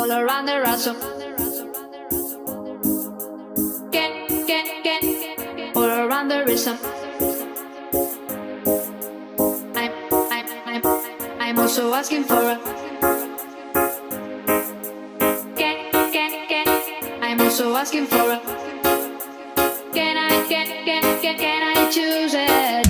all around the rossom. All around the rhythm. I'm also asking for a. I'm also asking for a. Can I choose it?